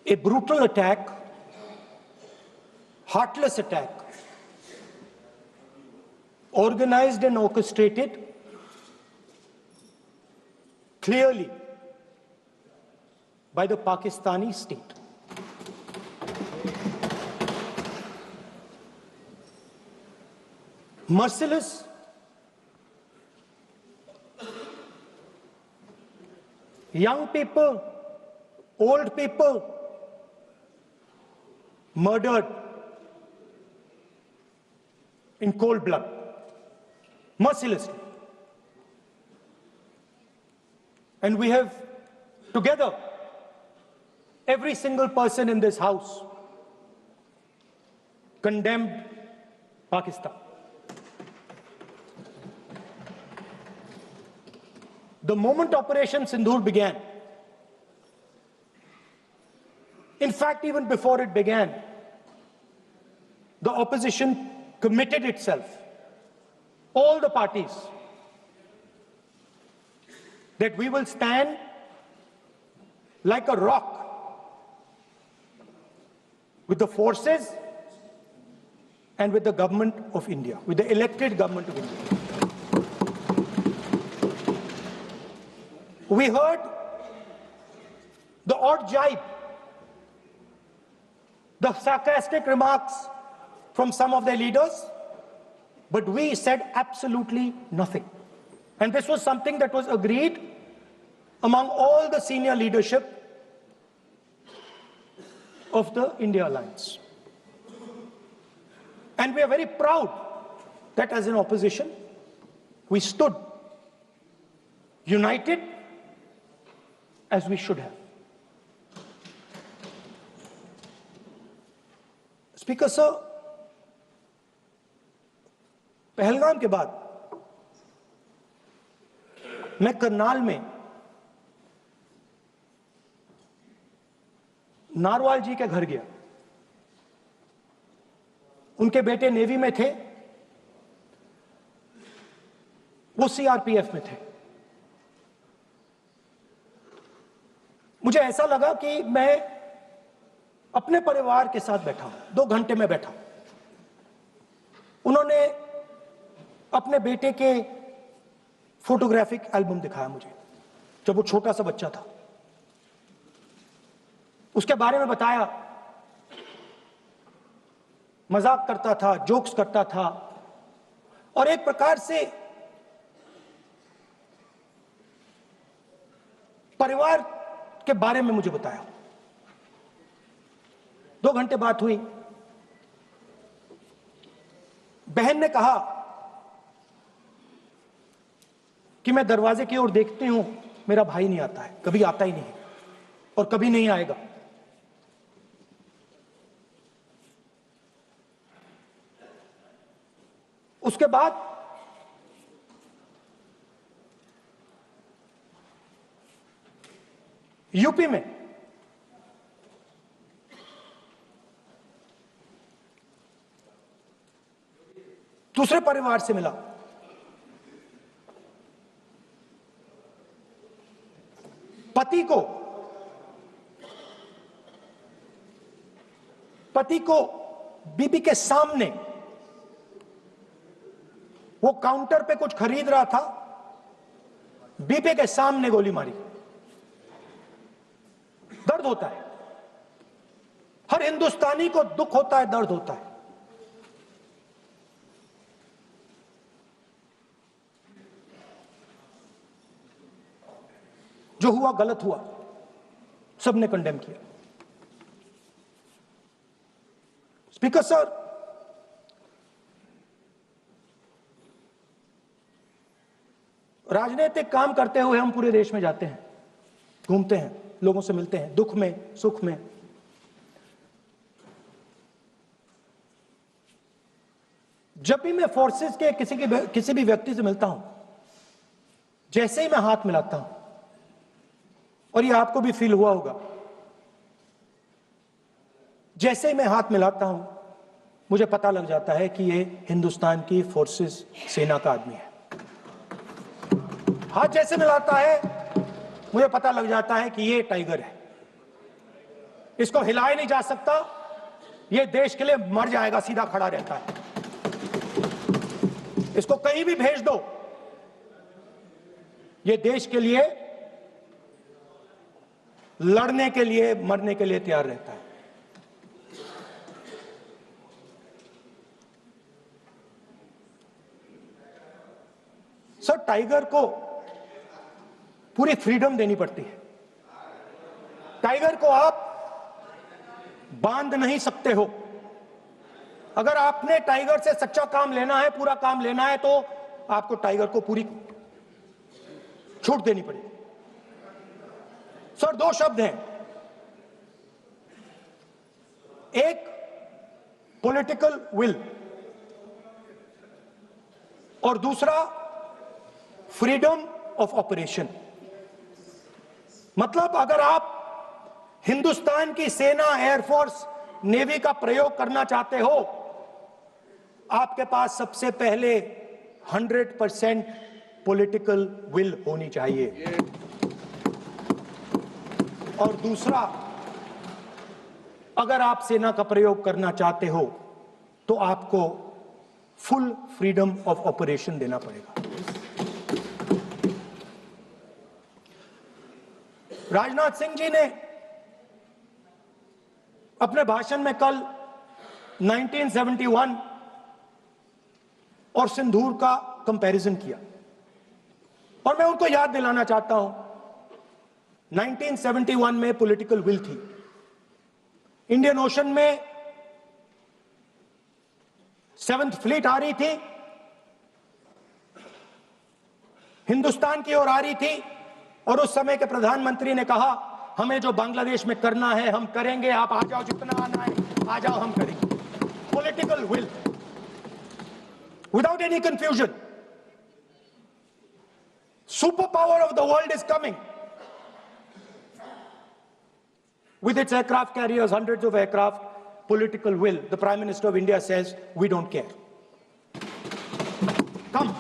A brutal attack, heartless attack, organized and orchestrated clearly by the Pakistani state. Merciless, young people, old people murdered in cold blood, mercilessly. And we have together, every single person in this house, condemned Pakistan. The moment Operation Sindoor began, in fact, even before it began, the opposition committed itself, all the parties, that we will stand like a rock with the forces and with the government of India, with the elected government of India. We heard the odd jibe, the sarcastic remarks from some of their leaders, but we said absolutely nothing. And this was something that was agreed among all the senior leadership of the India Alliance. And we are very proud that as an opposition, we stood united as we should have. Speaker sir, Pahalgam के बाद मैं करनाल में narwhal जी के घर गया। उनके बेटे navy में थे, वो सीआरपीएफ में थे। मुझे ऐसा लगा कि मैं अपने परिवार के साथ बैठा हूं। 2 घंटे में बैठा। उन्होंने अपने बेटे के फोटोग्राफिक एल्बम दिखाया मुझे, जब वो छोटा सा बच्चा था। उसके बारे में बताया, मजाक करता था, जोक्स करता था, और एक प्रकार से परिवार के बारे में मुझे बताया। 2 घंटे बात हुई। बहन ने कहा कि मैं दरवाजे की ओर देखती हूं, मेरा भाई नहीं आता है, कभी आता ही नहीं और कभी नहीं आएगा। उसके बाद यूपी में दूसरे परिवार से मिला। पति को बीबी के सामने, वो काउंटर पे कुछ खरीद रहा था, बीबी के सामने गोली मारी। दर्द होता है, हर हिंदुस्तानी को दुख होता है, दर्द होता है। जो हुआ गलत हुआ, सबने कंडेम किया। स्पीकर सर, राजनीतिक काम करते हुए हम पूरे देश में जाते हैं, घूमते हैं, लोगों से मिलते हैं, दुख में, सुख में। जब भी मैं फोर्सेस के किसी भी व्यक्ति से मिलता हूं, जैसे ही मैं हाथ मिलाता हूं, और ये आपको भी फील हुआ होगा, जैसे ही मैं हाथ मिलाता हूं, मुझे पता लग जाता है कि ये हिंदुस्तान की फोर्सेस, सेना का आदमी है। हाथ जैसे मिलाता है, मुझे पता लग जाता है कि ये टाइगर है। इसको हिलाया नहीं जा सकता, ये देश के लिए मर जाएगा, सीधा खड़ा रहता है। इसको कहीं भी भेज दो, ये देश के लिए लड़ने के लिए, मरने के लिए तैयार रहता है। सर, टाइगर को पूरी फ्रीडम देनी पड़ती है। टाइगर को आप बांध नहीं सकते हो। अगर आपने टाइगर से सच्चा काम लेना है, पूरा काम लेना है, तो आपको टाइगर को पूरी छूट देनी पड़ेगी। सर, दो शब्द हैं, एक पॉलिटिकल विल और दूसरा फ्रीडम ऑफ ऑपरेशन। मतलब अगर आप हिंदुस्तान की सेना, एयरफोर्स, नेवी का प्रयोग करना चाहते हो, आपके पास सबसे पहले 100% पॉलिटिकल विल होनी चाहिए, और दूसरा, अगर आप सेना का प्रयोग करना चाहते हो तो आपको फुल फ्रीडम ऑफ ऑपरेशन देना पड़ेगा। राजनाथ सिंह जी ने अपने भाषण में कल 1971 और सिंदूर का कंपैरिजन किया, और मैं उनको याद दिलाना चाहता हूं, 1971 में पॉलिटिकल विल थी। इंडियन ओशन में 7th फ्लीट आ रही थी, हिंदुस्तान की ओर आ रही थी, और उस समय के प्रधानमंत्री ने कहा, हमें जो बांग्लादेश में करना है हम करेंगे, आप आ जाओ, जितना आना है आ जाओ, हम करेंगे। Political will, without any confusion. Super power of the world is coming with its aircraft carriers, hundreds of aircraft, political will. The Prime Minister of India says, we don't care. Come.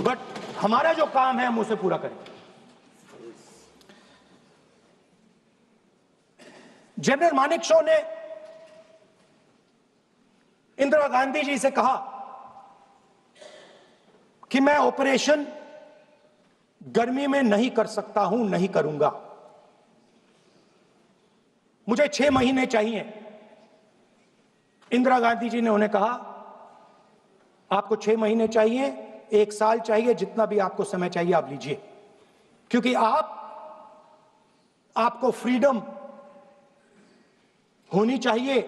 But हमारा जो काम है हम उसे पूरा करें। General Manekshaw ने इंदिरा गांधी जी से कहा कि मैं ऑपरेशन गर्मी में नहीं कर सकता हूं, नहीं करूंगा, मुझे 6 महीने चाहिए। इंदिरा गांधी जी ने उन्हें कहा, आपको 6 महीने चाहिए, 1 साल चाहिए, जितना भी आपको समय चाहिए आप लीजिए, क्योंकि आपको फ्रीडम होनी चाहिए,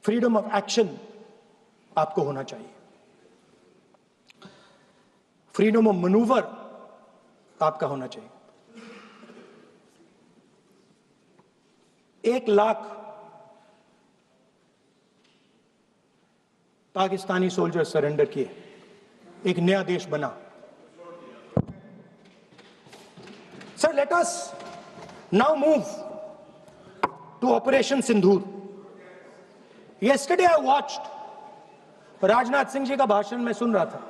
फ्रीडम ऑफ एक्शन आपको होना चाहिए, फ्रीडम ऑफ मैनूवर आपका होना चाहिए। 1 लाख पाकिस्तानी सोल्जर सरेंडर किए, एक नया देश बना। Sir, let us now move to operation Sindoor. Yesterday I watched Rajnath Singh ji का भाषण में सुन रहा था,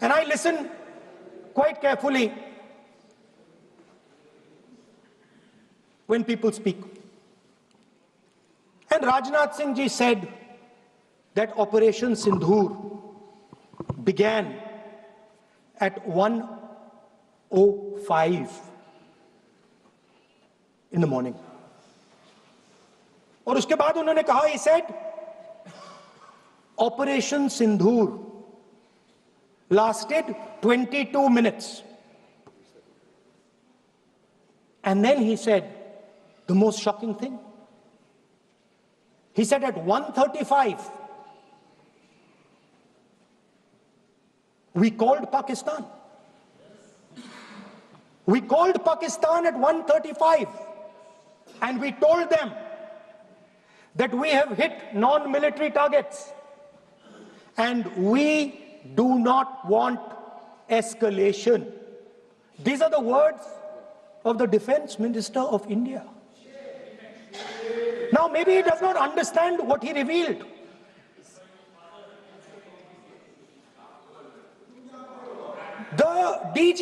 and I listened quite carefully when people speak. And Rajnath Singh ji said that Operation Sindoor began at 1:05 in the morning. और उसके बाद उन्होंने कहा, he said, Operation Sindoor lasted 22 minutes. And then he said the most shocking thing. He said at 1:35, we called Pakistan. We called Pakistan at 1:35 and we told them that we have hit non-military targets and we do not want escalation. These are the words of the Defense Minister of India. Now, maybe he does not understand what he revealed. The DG